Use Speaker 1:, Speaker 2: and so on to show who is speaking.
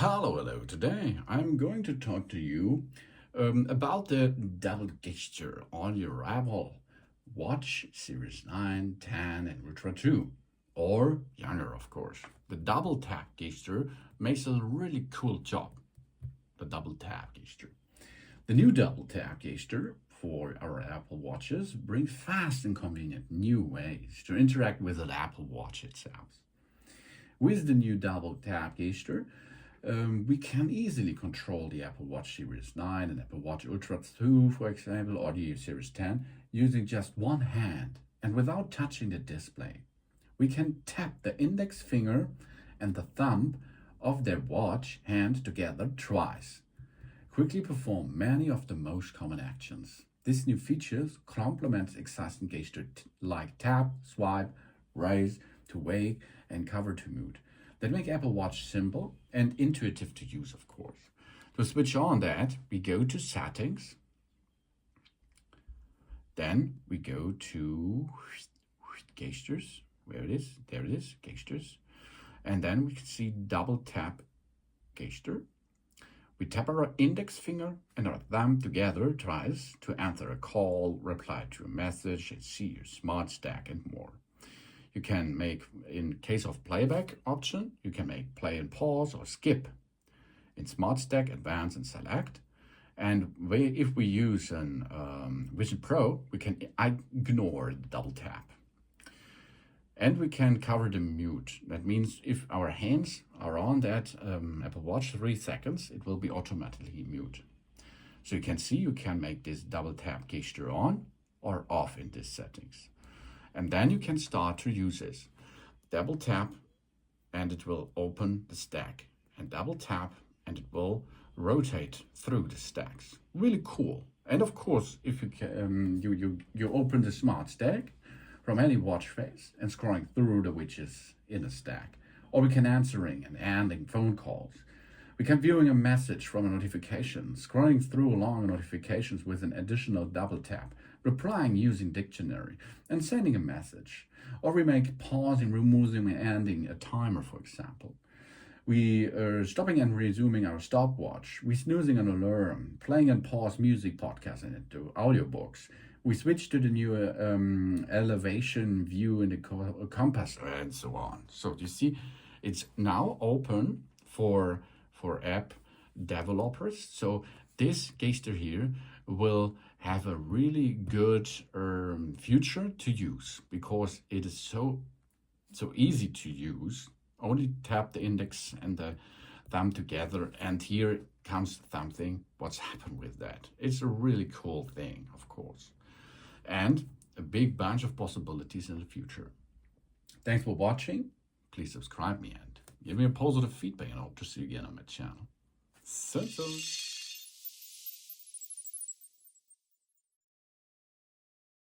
Speaker 1: Hello. Today I'm going to talk to you about the double gesture on your Apple Watch Series 9, 10, and Ultra 2, or younger, of course. The double tap gesture makes a really cool job. The double tap gesture. The new double tap gesture for our Apple Watches bring fast and convenient new ways to interact with the Apple Watch itself. With the new double tap gesture, we can easily control the Apple Watch Series 9 and Apple Watch Ultra 2, for example, or the Series 10 using just one hand and without touching the display. We can tap the index finger and the thumb of their watch hand together twice. Quickly perform many of the most common actions. This new feature complements existing gestures like tap, swipe, raise to wake, and cover to mute that make Apple Watch simple and intuitive to use, of course. To switch on that, we go to Settings. Then we go to Gestures. Where it is? There it is, Gestures. And then we can see double tap gesture. We tap our index finger and our thumb together twice to answer a call, reply to a message, and see your smart stack and more. You can make, in case of playback option, you can make play and pause or skip. In Smart Stack, Advance and Select. And if we use an Vision Pro, we can ignore the double tap. And we can cover the mute. That means if our hands are on that Apple Watch 3 seconds, it will be automatically mute. So you can see you can make this double tap gesture on or off in these settings. And then you can start to use this. Double tap and it will open the stack. And double tap and it will rotate through the stacks. Really cool. And of course, if you can, you open the smart stack from any watch face and scrolling through the widgets in the stack. Or we can answering and ending phone calls. We can viewing a message from a notification, scrolling through long notifications with an additional double tap, replying using dictionary, and sending a message. Or we make pausing, removing, and ending a timer, for example. We are stopping and resuming our stopwatch. We snoozing an alarm, playing and pause music podcasts and into audiobooks. We switch to the new elevation view in the compass and so on. So you see, it's now open for app developers. So this gesture here will have a really good future to use because it is so easy to use. Only tap the index and the thumb together, and here comes something. What's happened with that? It's a really cool thing, of course, and a big bunch of possibilities in the future. Thanks for watching. Please subscribe me and give me a positive feedback, and I hope to see you again on my channel. So.